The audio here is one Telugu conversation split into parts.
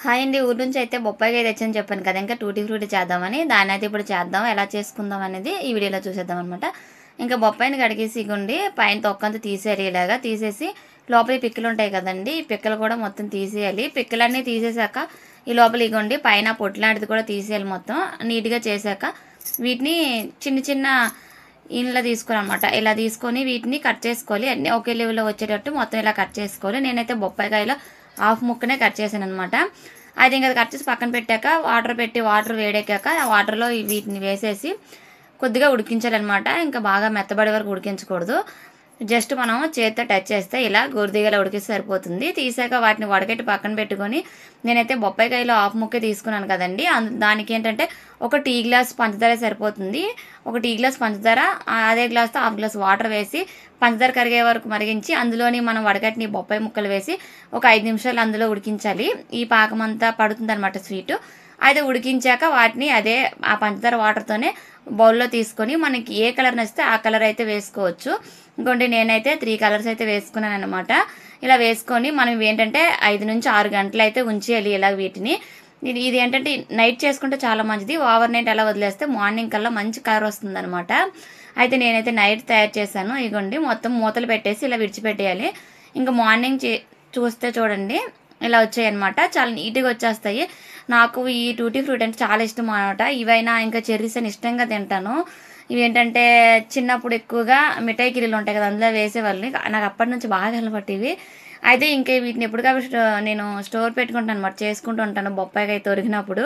హాయ్ అండి. ఊరు నుంచి అయితే బొప్పాయికాయ తెచ్చని చెప్పాను కదా, ఇంకా టూటీ ఫ్రూటీ చేద్దామని. దాన్ని అయితే ఇప్పుడు చేద్దాం, ఎలా చేసుకుందాం అనేది ఈ వీడియోలో చూసేద్దాం అనమాట. ఇంకా బొప్పాయిని కడిగేసి ఇగోండి పైన తొక్కంతా తీసేయాలి. ఇలాగా తీసేసి లోపల పిక్కలు ఉంటాయి కదండి, ఈ పిక్కలు కూడా మొత్తం తీసేయాలి. పిక్కలన్నీ తీసేసాక ఈ లోపల ఇగోండి పైన పొట్టు లాంటిది కూడా తీసేయాలి. మొత్తం నీట్గా చేశాక వీటిని చిన్న చిన్న ఇంట్లో తీసుకుని అనమాట, ఇలా తీసుకొని వీటిని కట్ చేసుకోవాలి. అన్నీ ఒకే లెవెల్లో వచ్చేటట్టు మొత్తం ఇలా కట్ చేసుకోవాలి. నేనైతే బొప్పాయికాయలో హాఫ్ ముక్కనే కట్ చేశాను అనమాట. అది ఇంకా కట్ చేసి పక్కన పెట్టాక వాటర్ వేడెక్కాక ఆ వాటర్లో వీటిని వేసేసి కొద్దిగా ఉడికించాలన్నమాట. ఇంకా బాగా మెత్తబడే వరకు ఉడికించకూడదు. జస్ట్ మనం చేతితో టచ్ చేస్తే ఇలా గోరుదిగలా ఉడికిస్తే సరిపోతుంది. తీసాక వాటిని వడగట్టి పక్కన పెట్టుకొని నేనైతే బొప్పాయికాయలో హాఫ్ ముక్కే తీసుకున్నాను కదండి, దానికి ఏంటంటే ఒక టీ గ్లాస్ పంచదార సరిపోతుంది. ఒక టీ గ్లాస్ పంచదార, అదే గ్లాస్తో హాఫ్ గ్లాస్ వాటర్ వేసి పంచదార కరిగే వరకు మరిగించి అందులోని మనం వడగట్టిన బొప్పాయి ముక్కలు వేసి ఒక 5 నిమిషాలు అందులో ఉడికించాలి. ఈ పాకం అంతా పడుతుంది అనమాట స్వీటు. అయితే ఉడికించాక వాటిని అదే ఆ పంచదార వాటర్తోనే బౌల్లో తీసుకొని మనకి ఏ కలర్ నచ్చితే ఆ కలర్ అయితే వేసుకోవచ్చు. ఇంకోటి నేనైతే 3 కలర్స్ అయితే వేసుకున్నాను అనమాట. ఇలా వేసుకొని మనం ఏంటంటే 5 నుంచి 6 గంటలు అయితే ఉంచేయాలి ఇలా వీటిని. ఇది ఏంటంటే నైట్ చేసుకుంటే చాలా మంచిది. ఓవర్ నైట్ అలా వదిలేస్తే మార్నింగ్ కల్లా మంచి కలర్ వస్తుంది అనమాట. అయితే నేనైతే నైట్ తయారు చేశాను. ఇగోండి మొత్తం మూతలు పెట్టేసి ఇలా విడిచిపెట్టేయాలి. ఇంకా మార్నింగ్ చూస్తే చూడండి ఇలా వచ్చాయి అనమాట. చాలా నీట్గా వచ్చేస్తాయి. నాకు ఈ టూటీ ఫ్రూట్ అంటే చాలా ఇష్టం అనమాట. ఇవైనా ఇంకా చెర్రీస్ అని ఇష్టంగా తింటాను. ఇవి ఏంటంటే చిన్నప్పుడు ఎక్కువగా మిఠాయి గిన్నెలు ఉంటాయి కదా, అందులో వేసేవాళ్ళని. నాకు అప్పటి నుంచి బాగా అలవాటివి. అయితే ఇంకా వీటిని ఎప్పటికప్పుడు నేను స్టోర్ పెట్టుకుంటాను అనమాట, చేసుకుంటూ ఉంటాను బొప్పాయికాయ తొరిగినప్పుడు.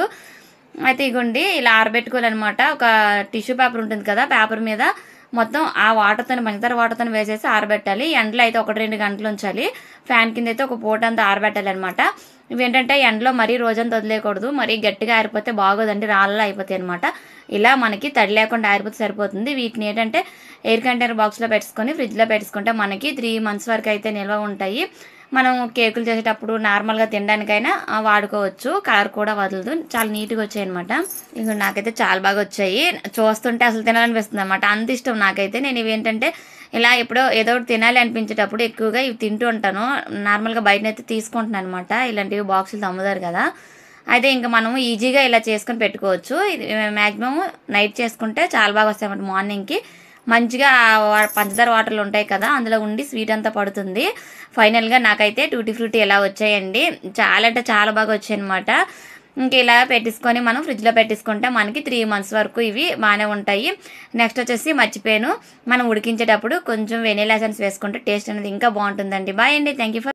అయితే ఇగోండి ఇలా ఆరబెట్టుకోవాలన్నమాట. ఒక టిష్యూ పేపర్ ఉంటుంది కదా, పేపర్ మీద మొత్తం ఆ వాటర్తో పంచదార వాటర్తో వేసేసి ఆరబెట్టాలి. ఎండలో అయితే 1-2 గంటలు ఉంచాలి. ఫ్యాన్ కింద అయితే ఒక పూట అంతా ఆరబెట్టాలి అనమాట. ఇవేంటంటే ఎండలో మరీ రోజంతా వదిలేయకూడదు, మరీ గట్టిగా ఆరిపోతే బాగోదండి, రాళ్ళలా అయిపోతాయి అనమాట. ఇలా మనకి తడి లేకుండా ఆరిపోతే సరిపోతుంది. వీటిని ఏంటంటే ఎయిర్ కంటైనర్ బాక్స్లో పెట్టుకొని ఫ్రిడ్జ్లో పెట్టుకుంటే మనకి 3 months వరకు అయితే నిల్వ ఉంటాయి. మనం కేకులు చేసేటప్పుడు నార్మల్గా తినడానికైనా వాడుకోవచ్చు. కలర్ కూడా వదలదు, చాలా నీట్గా వచ్చాయి అనమాట. ఇక నాకైతే చాలా బాగా వచ్చాయి. చూస్తుంటే అసలు తినాలనిపిస్తుంది అనమాట, అంత ఇష్టం నాకైతే. నేను ఇవేంటంటే ఇలా ఎప్పుడో ఏదో ఒకటి తినాలి అనిపించేటప్పుడు ఎక్కువగా ఇవి తింటూ ఉంటాను. నార్మల్గా బయటనైతే తీసుకుంటున్నాను అనమాట, ఇలాంటివి బాక్సులు అమ్ముతారు కదా. అయితే ఇంకా మనము ఈజీగా ఇలా చేసుకొని పెట్టుకోవచ్చు. ఇది మ్యాక్సిమం నైట్ చేసుకుంటే చాలా బాగా వస్తాయి అన్నమాట. మార్నింగ్కి మంచిగా పంచదార వాటర్లు ఉంటాయి కదా, అందులో ఉండి స్వీట్ అంతా పడుతుంది. ఫైనల్గా నాకైతే టూటీ ఫ్రూటీ ఎలా వచ్చాయండి, చాలా అంటే చాలా బాగా వచ్చాయి అనమాట. ఇంక ఇలా పెట్టేసుకొని మనం ఫ్రిడ్జ్లో పెట్టేసుకుంటే మనకి 3 months వరకు ఇవి బాగానే ఉంటాయి. నెక్స్ట్ వచ్చేసి మర్చిపోయాను, మనం ఉడికించేటప్పుడు కొంచెం వెనీలా ఎసెన్స్ వేసుకుంటే టేస్ట్ అనేది ఇంకా బాగుంటుందండి. బాయ్ అండి, థ్యాంక్ యూ ఫర్